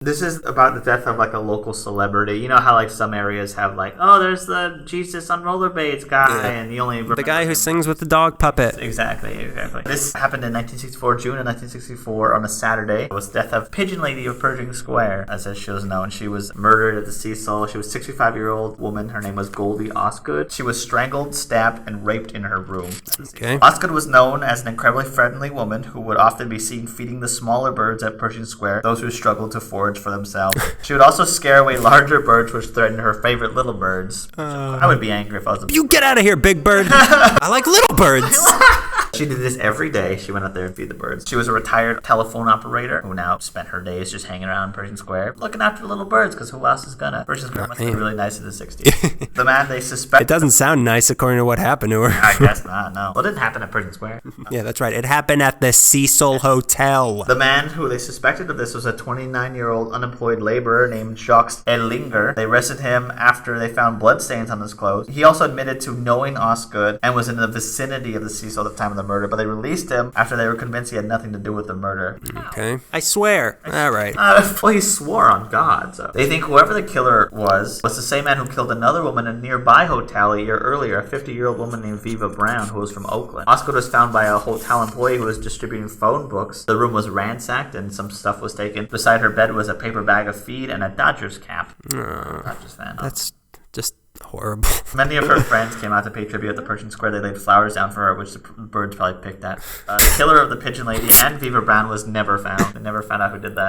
This is about the death of like a local celebrity. You know how like some areas have like, oh, there's the Jesus on rollerblades guy, and you only the guy who sings with the dog puppet. Exactly. This happened in 1964, June of 1964, on a Saturday. It was the death of Pigeon Lady of Pershing Square, as she was known. She was murdered at the Cecil. She was a 65-year-old woman. Her name was Goldie Osgood. She was strangled, stabbed, and raped in her room. Okay. Osgood was known as an incredibly friendly woman who would often be seen feeding the smaller birds at Pershing Square, those who struggled to forage for themselves. She would also scare away larger birds, which threatened her favorite little birds. I would be angry if I was You get out of here, big bird. I like little birds. She did this every day. She went out there and feed the birds. She was a retired telephone operator who now spent her days just hanging around Pershing Square, looking after the little birds, because who else is gonna? Pershing Square must have been really nice in the 60s. The man they suspect... It doesn't sound nice according to what happened to her. I guess not, no. Well, it didn't happen at Pershing Square. Yeah, that's right. It happened at the Cecil Hotel. The man who they suspected of this was a 29-year-old unemployed laborer named Jacques Ellinger. They arrested him after they found bloodstains on his clothes. He also admitted to knowing Osgood and was in the vicinity of the Cecil at the time of the murder, but they released him after they were convinced he had nothing to do with the murder. Okay. I swear. All right. Well, he swore on God. So they think whoever the killer was the same man who killed another woman in a nearby hotel a year earlier, a 50-year-old woman named Viva Brown, who was from Oakland. Osgood was found by a hotel employee who was distributing phone books. The room was ransacked and some stuff was taken. Beside her bed was a paper bag of feed and a Dodgers cap. Dodgers fan. Huh? That's just horrible. Many of her friends came out to pay tribute at the Pershing Square. They laid flowers down for her, which the birds probably picked at. The killer of the Pigeon Lady and Viva Brown was never found. They never found out who did that.